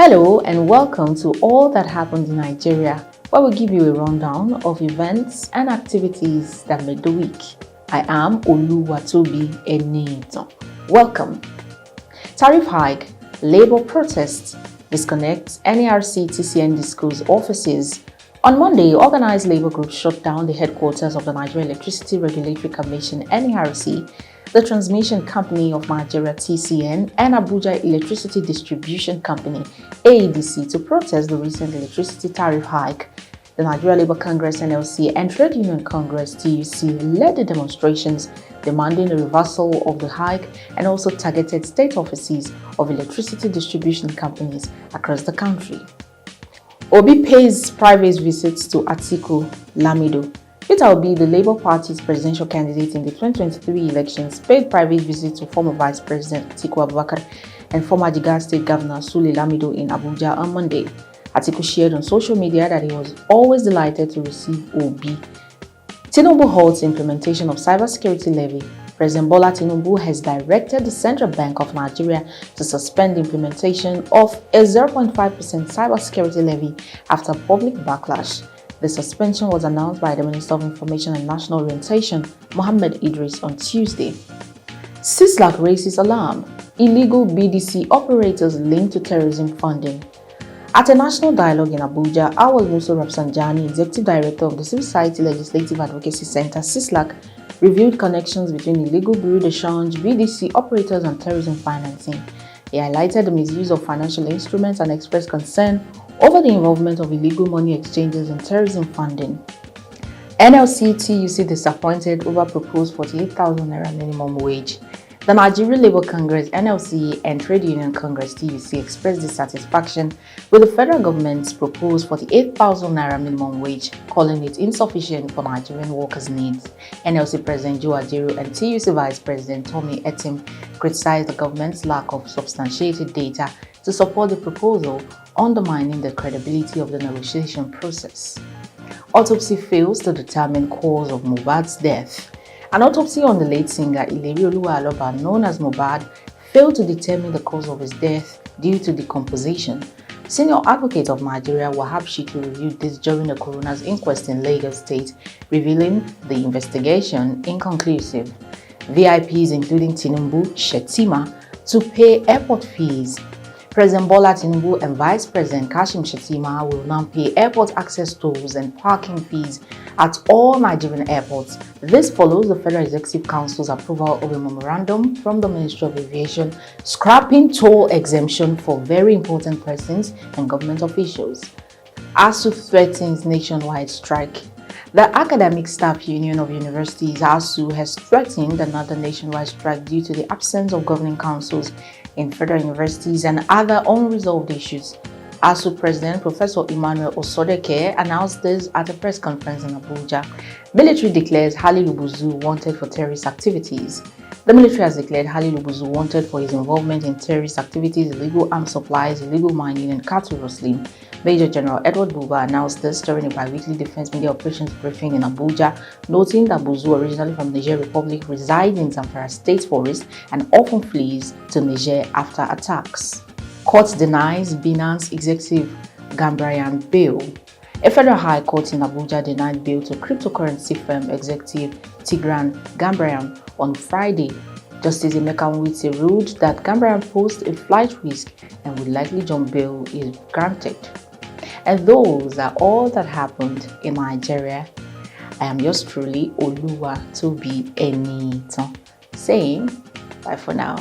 Hello and welcome to All That Happened in Nigeria, where we give you a rundown of events and activities that made the week. I am Oluwatobi Enito. Welcome. Tariff hike, labor protests, disconnects, NERC TCN discos offices. On Monday, organized labor groups shut down the headquarters of the Nigeria Electricity Regulatory Commission (NERC), the Transmission Company of Nigeria (TCN), and Abuja Electricity Distribution Company (AEDC) to protest the recent electricity tariff hike. The Nigeria Labour Congress (NLC) and Trade Union Congress (TUC) led the demonstrations demanding a reversal of the hike and also targeted state offices of electricity distribution companies across the country. Obi pays private visits to Atiku Lamido. Peter Obi, the Labour Party's presidential candidate in the 2023 elections, paid private visits to former Vice President Atiku Abubakar and former Jigawa State Governor Sule Lamido in Abuja on Monday. Atiku shared on social media that he was always delighted to receive Obi. Tinubu halts implementation of cybersecurity levy. President Bola Tinubu has directed the Central Bank of Nigeria to suspend the implementation of a 0.5% cybersecurity levy after public backlash. The suspension was announced by the Minister of Information and National Orientation, Mohammed Idris, on Tuesday. CISLAC raises alarm. Illegal BDC operators linked to terrorism funding. At a national dialogue in Abuja, Awal Musa Rafsanjani, Executive Director of the Civil Society Legislative Advocacy Center, CISLAC, revealed connections between illegal bureau de change, BDC operators and terrorism financing. He highlighted the misuse of financial instruments and expressed concern over the involvement of illegal money exchanges in terrorism funding. NLC TUC disappointed over proposed 48,000 naira minimum wage. The Nigeria Labour Congress (NLC) and Trade Union Congress (TUC) expressed dissatisfaction with the federal government's proposed 48,000 naira minimum wage, calling it insufficient for Nigerian workers' needs. NLC President Joe Ajaero and TUC Vice President Tommy Etim criticized the government's lack of substantiated data to support the proposal, undermining the credibility of the negotiation process. Autopsy fails to determine cause of Mohbad's death. An autopsy on the late singer Ileri Oluwaloba, known as Mohbad, failed to determine the cause of his death due to decomposition. Senior Advocate of Nigeria Wahab Shitu reviewed this during the coroner's inquest in Lagos State, revealing the investigation inconclusive. VIPs including Tinubu, Shettima, to pay airport fees. President Bola Tinubu and Vice President Kashim Shettima will now pay airport access tolls and parking fees at all Nigerian airports. This follows the Federal Executive Council's approval of a memorandum from the Ministry of Aviation scrapping toll exemption for very important persons and government officials. ASU threatens nationwide strike. The Academic Staff Union of Universities, ASU, has threatened another nationwide strike due to the absence of governing councils in federal universities and other unresolved issues. ASU President Professor Emmanuel Osodeke announced this at a press conference in Abuja. Military declares Halilu Buzu wanted for terrorist activities. The military has declared Halilu Buzu wanted for his involvement in terrorist activities, illegal arms supplies, illegal mining, and cattle rustling. Major General Edward Buba announced this during a bi-weekly Defense Media Operations briefing in Abuja, noting that Buzu, originally from Niger Republic, resides in Zamfara State Forest and often flees to Niger after attacks. Court denies Binance executive Gambaryan bail. A federal high court in Abuja denied bail to cryptocurrency firm executive Tigran Gambaryan on Friday. Justice Emeka Nwite ruled that Gambaryan posed a flight risk and would likely jump bail if granted. And those are all that happened in Nigeria. I am yours truly, Oluwatobi Enito, saying bye for now.